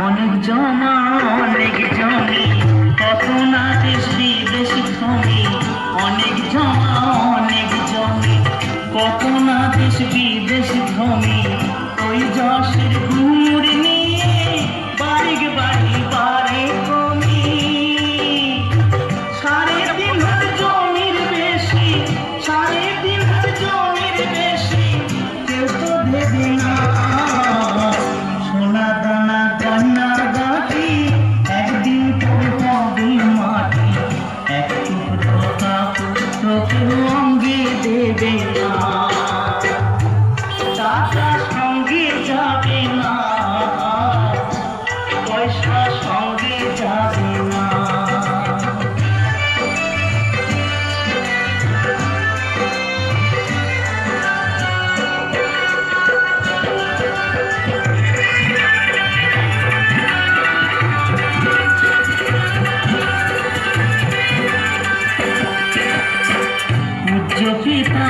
অনেক জমা অনেক জমি, কত না দেশ বিদেশ ভ্রমে। অনেক জমা অনেক জমি, কত না দেশ বিদেশ ভ্রমে। ওই যশের গুড় নিয়ে বাড়ি বাড়ি বাড়ে কমি। 3.5 জমির বেশি, 3.5 জমির বেশি কেউ তো দেবে না। সোনা দানা গয়নার গাটি একদিন তোর হবে মাটি। এক টুকরো কাপড় তোকে অঙ্গে দেবে না, টাকা সঙ্গে যাবে না, পয়সা সঙ্গে যাবে না। পূজ্য পিতা